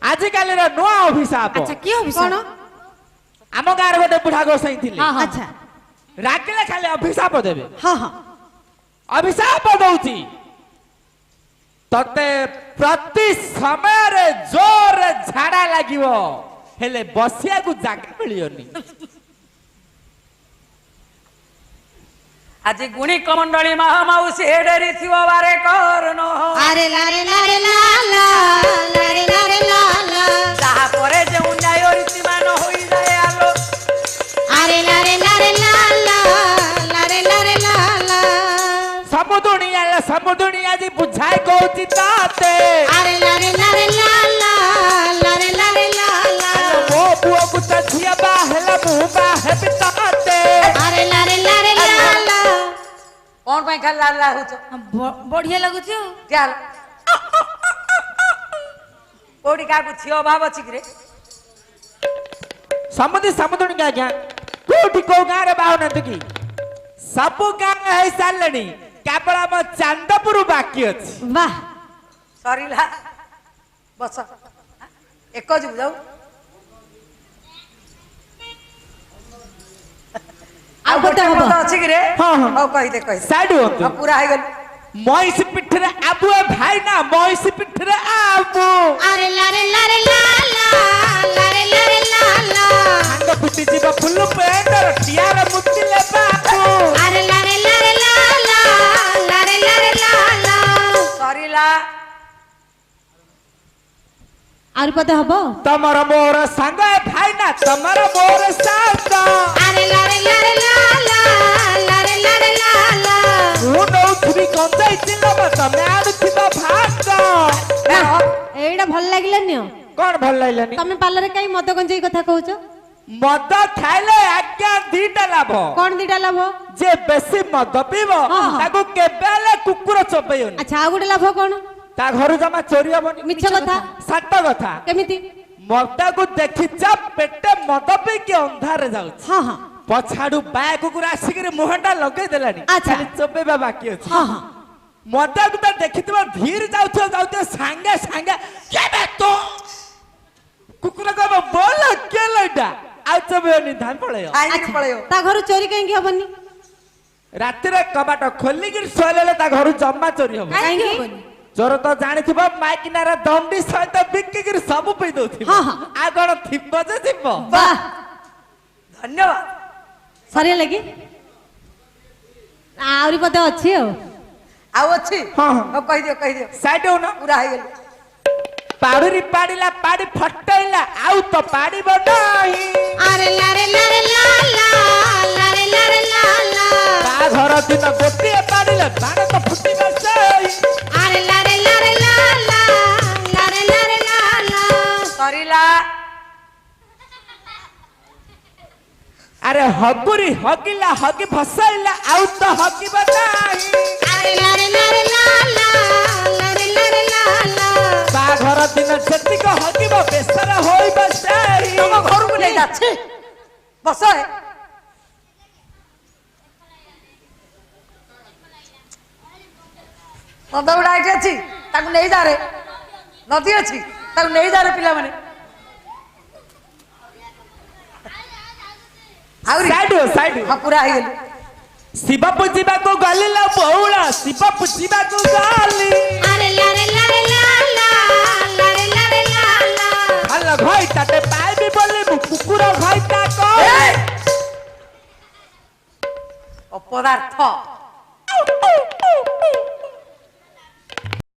आजिकाली नुआ अभिशाप। अच्छा की अभिशाप? आम गाँव गोटे बुढ़ा गोसाई थिले। अच्छा रागिले खाली अभिशाप देवे। हाँ हाँ अभिशाप दउची तते प्रति समय रे जोर झाड़ा लागिवो हेले बसिया को जागा मिलियोनी। आज गुणी कमंडली महामाउसी हेडरी थिवो बारे करनो। अरे लारे लारे लाला लारे लारे लाला ताहा परे जे उन्याय रीति मान होई जाए आलो। अरे लारे लारे लाला लारे लारे लाला समुदुनिया जी बुझाए कोची ताते। अरे लारे लारे लाला लारे लारे लाला वो बुआ बुता छिया बाहला मुबा है बिताते। अरे लारे लारे लाला कौन ପାଇଁ ଖାଲି ଲାଲ ଲାଲ ହଉଛ? बढ़िया लगुଛି ଚାଲ କୋଉଠି କାହାକୁ ଝିଅ ଅଭାବ ଅଛି କି ରେ? समुदुनिया आज्ञा कोठी को गाँ रे बाहुनंत की सब गाँ है सालनी केवल हम चांदपुर बाकी अछि। वाह ସରିଲା ବସ ଏକ ଯିବୁ ଯାଉ ଆଉ ଗୋଟେ ପଦ ଅଛି କି ରେ? ହଁ ହଁ ହଉ କହିଦେ କହିଦେ साइड होंतु पूरा है गल मॉइस पिठरे आबू भाई ना मॉइस पिठरे आबू। अरे लारे लारे लाला लारे लारे लाला अंग फुटी जीव फुल पेंडर टियार मुतिले बाबू। अरे लारे लारे लाला लारे लारे लाला सरिला आरु पद हबो तमर मोर संग भाई ना तमर मोर साथ। अरे लारे लारे लाला लारे लारे लाला तू नौ थुरी कंदै चिलो तमे आडु थिबा भात। एइडा भल लागिलानी कोन भल लाइलानी? तमे पार्लर काई मद गंजई कथा कहउछ? मद खाइले आज्ञा दीटा लाभ। कोन दिटा लाभ? जे बेसी मद पीबो ताको केबेले कुकुर चबैयोनी। अच्छा आ गुटे लाभ कोन? ता घर जमा चोरी हबनी। मिछ कथा सत कथा केमिति? मदा को देखि चा पेटे मद पे के अंधार जाउछ। हां हां पछाडू बाय कुकुर आसिकरी मुहंडा लगै देलानी। अच्छा। खाली चबेबा बाकी अछि। हां हां मदा को त देखितबा धीर जाउछ संगे संगे केबे तो कुकुर को बोल के लडा आ चबेनी धान पळयो। आइर पळयो ता घर चोरी काई हबनी? राति रे कबाट खोली गिर सोलेले ता घर जम्मा चोरी हबो। काई हबनी? चोर तो जानिथिबो माइकिनारा दंडी सहित बिक्की गिर सब पई दोथिबो। हां हां आ गण थिबो जे थिबो। वाह धन्यवाद सरिया लगी आउरी पद अछि आउ अछि। हां हां हो कहि दियो साइड हो ना पूरा है गल पाड़ुरी पाड़िला पाड़ी फटैला आउ तो पाड़ी बनाही। अरे लारे लारे लाला लारे लारे लाला का घर दिन गोटी पाड़िले बाण तो फुटी बसई। अरे लारे लारे लाला लारे लारे लाला सरिला अरे हगुरी हगिला हगी फसैला आउ तो हगी बनाही। अरे लारे लारे लाला लारे लारे लाला बा घर दिन जति को हगिबो बेसरा होई बसई। तुम घर को ले जाछे बस है नद उड़ा एठी अछि ताकू नहीं जा रे नदी अछि ताकू नहीं जा रे पिला माने आउरी साइड हां पूरा है गल शिव पूजिबा को गलिला बहुला शिव पूजिबा को गाली। अरे लारे लारे लाला लारे लारे लाला हल्ला भाई ताते पाए भी बोले कुकुर भाई ता को अपदार्थ